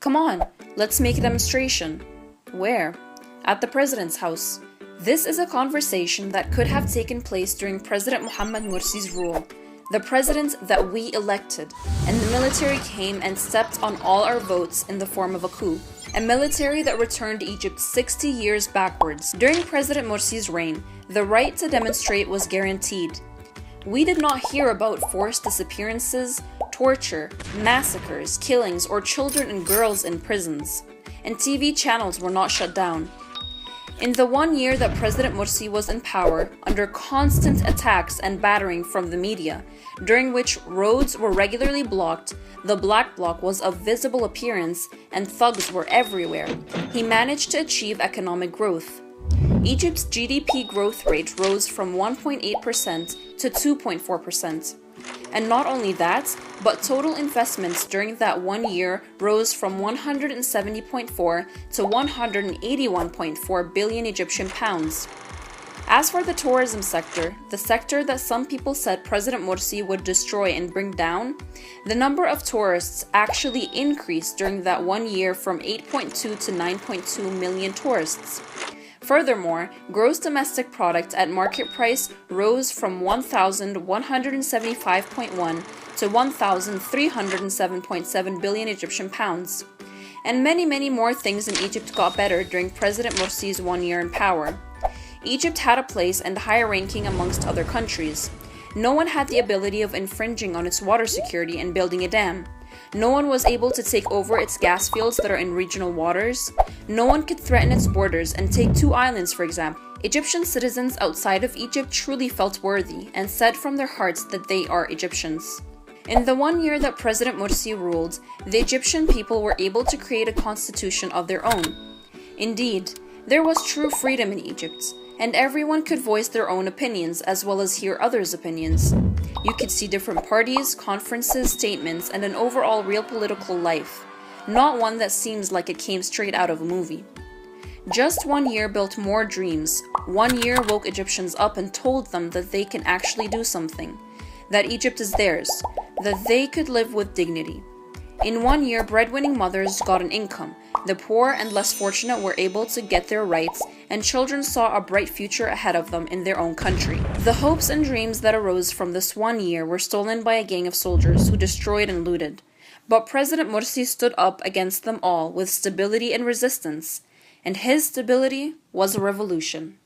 Come on, let's make a demonstration. Where? At the president's house. This is a conversation that could have taken place during President Mohamed Morsi's rule, the president that we elected, and the military came and stepped on all our votes in the form of a coup. A military that returned Egypt 60 years backwards. During President Morsi's reign, the right to demonstrate was guaranteed. We did not hear about forced disappearances, torture, massacres, killings, or children and girls in prisons. And TV channels were not shut down. In the 1 year that President Morsi was in power, under constant attacks and battering from the media, during which roads were regularly blocked, the black bloc was of visible appearance, and thugs were everywhere, he managed to achieve economic growth. Egypt's GDP growth rate rose from 1.8% to 2.4%. And not only that, but total investments during that 1 year rose from 170.4 to 181.4 billion Egyptian pounds. As for the tourism sector, the sector that some people said President Morsi would destroy and bring down, the number of tourists actually increased during that 1 year from 8.2 to 9.2 million tourists. Furthermore, gross domestic product at market price rose from 1,175.1 to 1,307.7 billion Egyptian pounds. And many more things in Egypt got better during President Morsi's 1 year in power. Egypt had a place and higher ranking amongst other countries. No one had the ability of infringing on its water security and building a dam. No one was able to take over its gas fields that are in regional waters. No one could threaten its borders and take 2 islands, for example. Egyptian citizens outside of Egypt truly felt worthy and said from their hearts that they are Egyptians. In the 1 year that President Morsi ruled, the Egyptian people were able to create a constitution of their own. Indeed, there was true freedom in Egypt, and everyone could voice their own opinions as well as hear others' opinions. You could see different parties, conferences, statements, and an overall real political life, not one that seems like it came straight out of a movie. Just 1 year built more dreams. 1 year woke Egyptians up and told them that they can actually do something, that Egypt is theirs, that they could live with dignity. In 1 year, breadwinning mothers got an income, the poor and less fortunate were able to get their rights, and children saw a bright future ahead of them in their own country. The hopes and dreams that arose from this 1 year were stolen by a gang of soldiers who destroyed and looted. But President Morsi stood up against them all with stability and resistance, and his stability was a revolution.